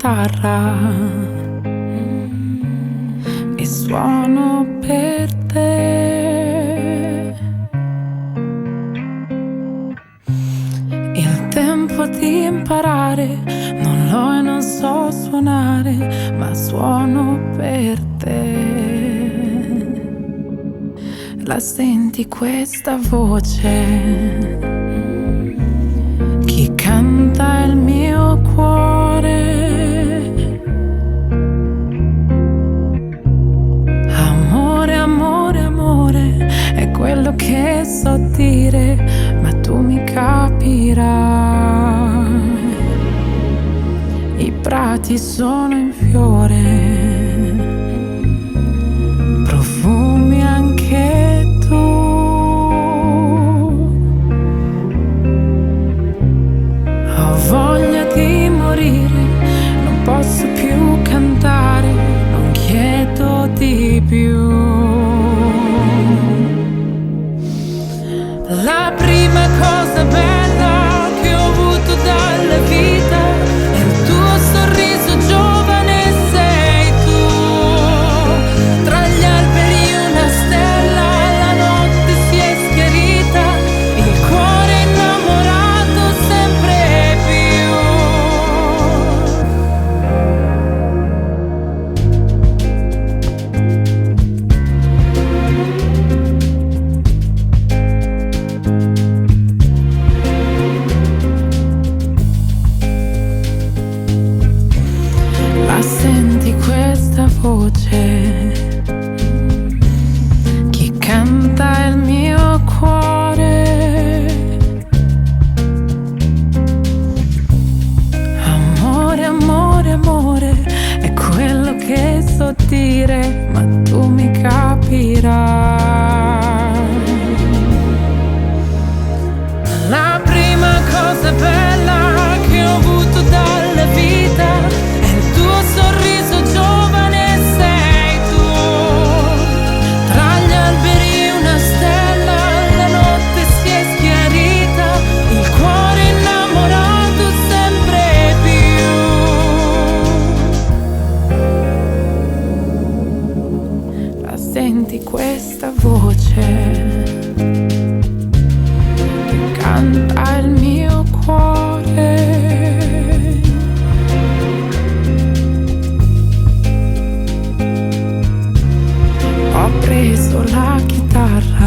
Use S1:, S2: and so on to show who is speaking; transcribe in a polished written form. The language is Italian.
S1: chitarra e suono per te. Il tempo di imparare non l'ho e non so suonare, ma suono per te. La senti questa voce? Chi canta il mio cuore? Amore, amore, amore, è quello che so dire, ma tu mi capirai. I prati sono in fiore, profumi anche tu. Ho voglia di morire, non posso più cantare, non chiedo di più. La prima cosa bella che ho avuto dalla vita è il tuo sorriso giovane, sei tu. Tra gli alberi una stella, la notte si è schiarita, il cuore innamorato sempre più. La senti questa voce? Chi canta il mio cuore? Amore, amore, amore, è quello che so dire, ma tu mi capirai. La prima cosa bella che ho avuto dalla vita è il tuo sorriso giovane, sei tu. Tra gli alberi una stella, la notte si è schiarita, il cuore innamorato sempre più. La senti questa voce? Canta il mio cuore. Ho preso la chitarra